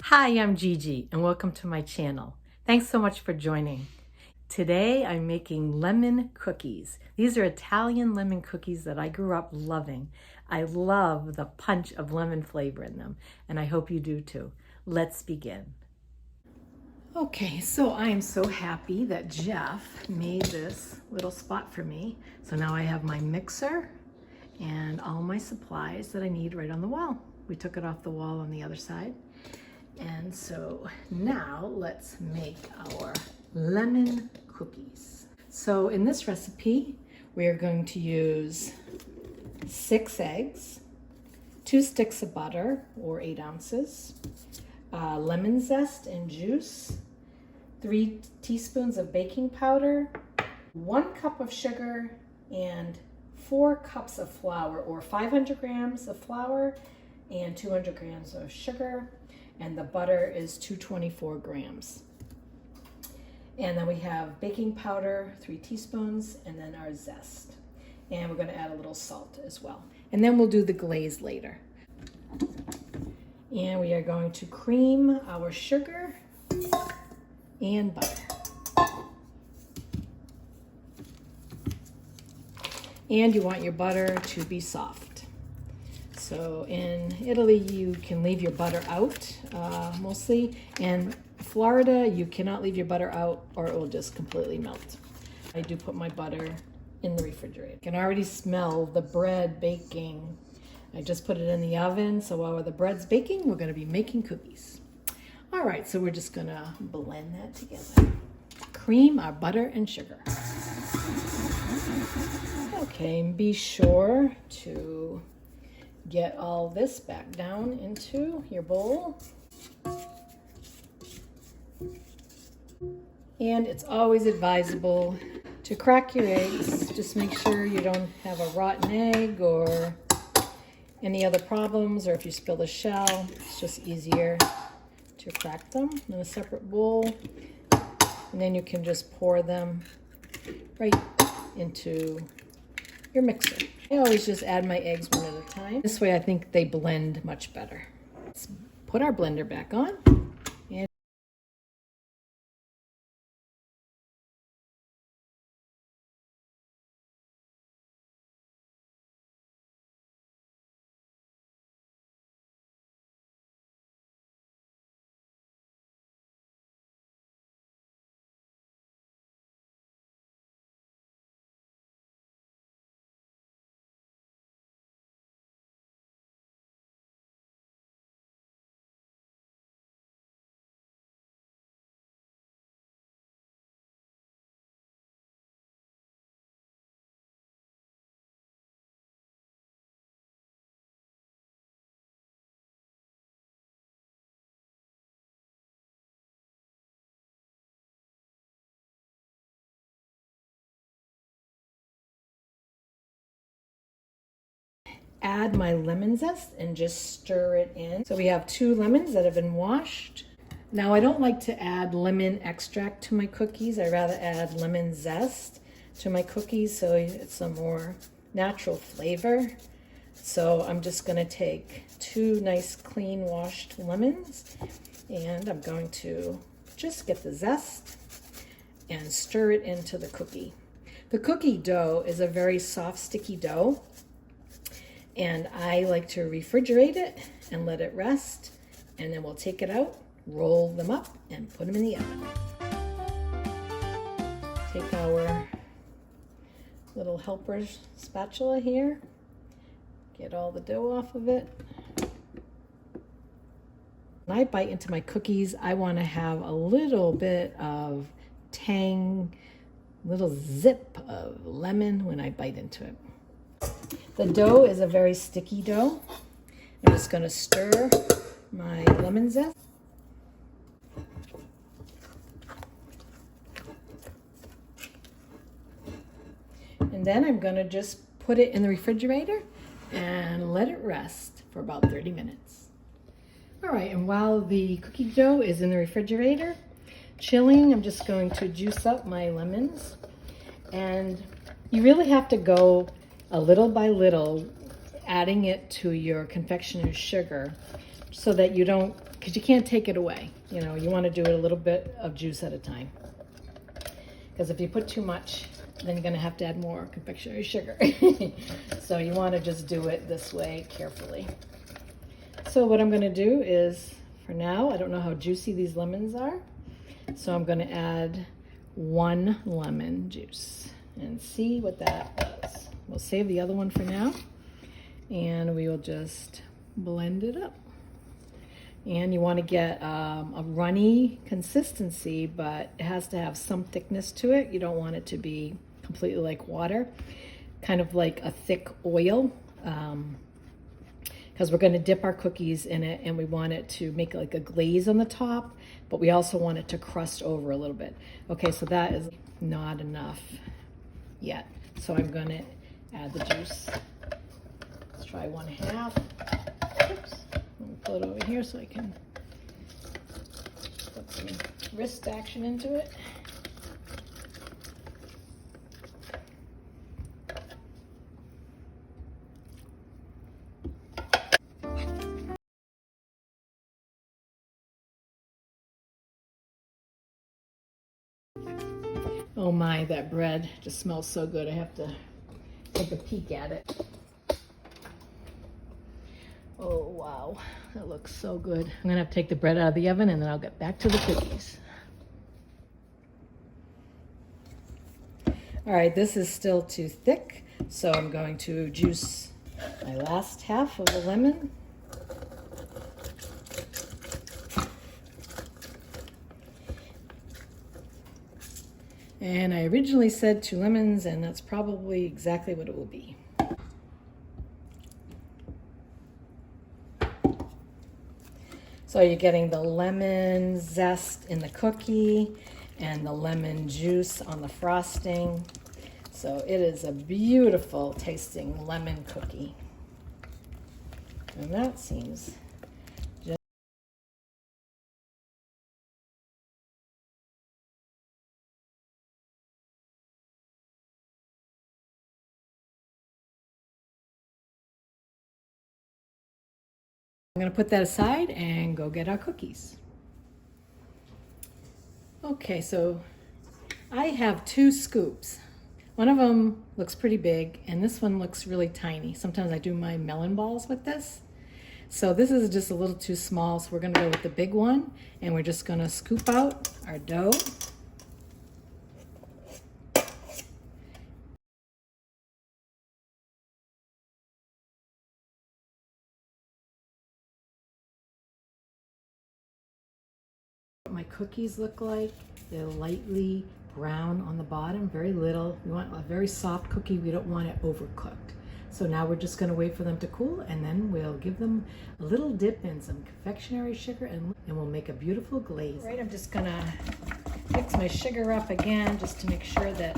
Hi, I'm Gigi and welcome to my channel. Thanks so much for joining. Today I'm making lemon cookies. These are Italian lemon cookies that I grew up loving. I love the punch of lemon flavor in them, and I hope you do too. Let's begin. Okay, so I am so happy that Jeff made this little spot for me. So now I have my mixer and all my supplies that I need right on the wall. We took it off the wall on the other side. And so now let's make our lemon cookies. So in this recipe, we are going to use 6 eggs, 2 sticks of butter or 8 ounces, lemon zest and juice, 3 teaspoons of baking powder, 1 cup of sugar, and 4 cups of flour, or 500 grams of flour and 200 grams of sugar. And the butter is 224 grams. And then we have baking powder, 3 teaspoons, and then our zest. And we're going to add a little salt as well. And then we'll do the glaze later. And we are going to cream our sugar and butter. And you want your butter to be soft. So in Italy, you can leave your butter out mostly. In Florida, you cannot leave your butter out or it will just completely melt. I do put my butter in the refrigerator. You can already smell the bread baking. I just put it in the oven, so while the bread's baking, we're gonna be making cookies. All right, so we're just gonna blend that together. Cream our butter and sugar. Okay, and be sure to get all this back down into your bowl. And it's always advisable to crack your eggs. Just make sure you don't have a rotten egg or any other problems, or if you spill the shell, it's just easier to crack them in a separate bowl. And then you can just pour them right into your mixer. I always just add my eggs one at a time. This way I think they blend much better. Let's put our blender back on. And add my lemon zest and just stir it in. So we have 2 lemons that have been washed. Now I don't like to add lemon extract to my cookies. I rather add lemon zest to my cookies so it's a more natural flavor. So I'm just gonna take 2 nice clean washed lemons and I'm going to just get the zest and stir it into the cookie. The cookie dough is a very soft, sticky dough. And I like to refrigerate it and let it rest. And then we'll take it out, roll them up, and put them in the oven. Take our little helper spatula here, get all the dough off of it. When I bite into my cookies, I want to have a little bit of tang, little zip of lemon when I bite into it. The dough is a very sticky dough. I'm just going to stir my lemon zest. And then I'm going to just put it in the refrigerator and let it rest for about 30 minutes. All right, and while the cookie dough is in the refrigerator chilling, I'm just going to juice up my lemons. And you really have to go a little by little, adding it to your confectioner's sugar so that you don't, because you can't take it away. You know, you want to do it a little bit of juice at a time. Because if you put too much, then you're going to have to add more confectionery sugar. So you want to just do it this way carefully. So what I'm going to do is, for now, I don't know how juicy these lemons are, so I'm going to add 1 lemon juice and see what that does. We'll save the other one for now, and we will just blend it up. And you want to get a runny consistency, but it has to have some thickness to it. You don't want it to be completely like water, kind of like a thick oil, because we're going to dip our cookies in it, and we want it to make like a glaze on the top, but we also want it to crust over a little bit. Okay, so that is not enough yet. So I'm going to add the juice. Let's try 1/2. Oops. Let me pull it over here so I can put some wrist action into it. Oh my, that bread just smells so good. I have to take a peek at it. Oh wow, that looks so good. I'm gonna have to take the bread out of the oven and then I'll get back to the cookies. All right, this is still too thick, so I'm going to juice my last half of a lemon. And I originally said 2 lemons, and that's probably exactly what it will be. So you're getting the lemon zest in the cookie and the lemon juice on the frosting. So it is a beautiful tasting lemon cookie. And that seems just... I'm going to put that aside and go get our cookies. Okay, so I have 2 scoops. One of them looks pretty big, and this one looks really tiny. Sometimes I do my melon balls with this. So this is just a little too small, so we're going to go with the big one, and we're just going to scoop out our dough. What my cookies look like, they're lightly brown on the bottom, very little. We want a very soft cookie. We don't want it overcooked. So now we're just going to wait for them to cool, and then we'll give them a little dip in some confectionery sugar, and we'll make a beautiful glaze. All right, I'm just going to mix my sugar up again just to make sure that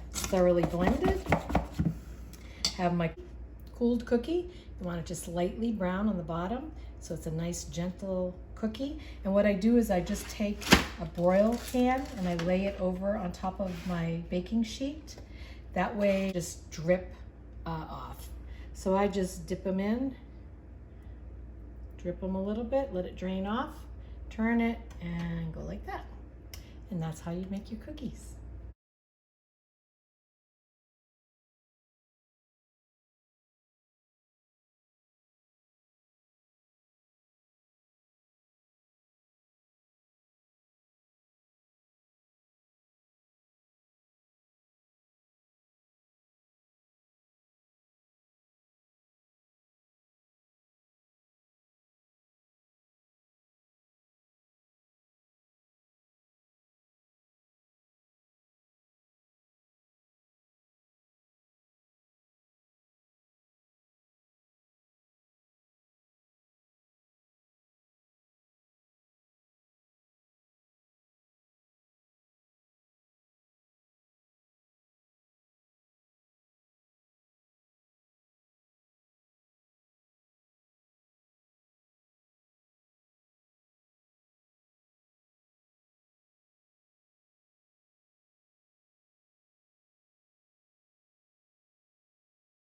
it's thoroughly blended. Have my cooled cookie. You want it just lightly brown on the bottom, so it's a nice gentle cookie. And what I do is I just take a broil pan and I lay it over on top of my baking sheet. That way just drip off. So I just dip them in, drip them a little bit, let it drain off, turn it, and go like that. And that's how you make your cookies.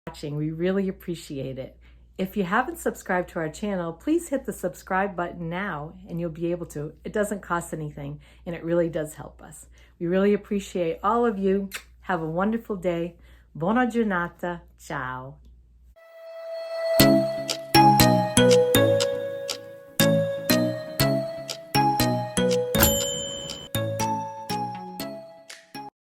watching. We really appreciate it. If you haven't subscribed to our channel, please hit the subscribe button now and you'll be able to. It doesn't cost anything and it really does help us. We really appreciate all of you. Have a wonderful day. Buona giornata. Ciao.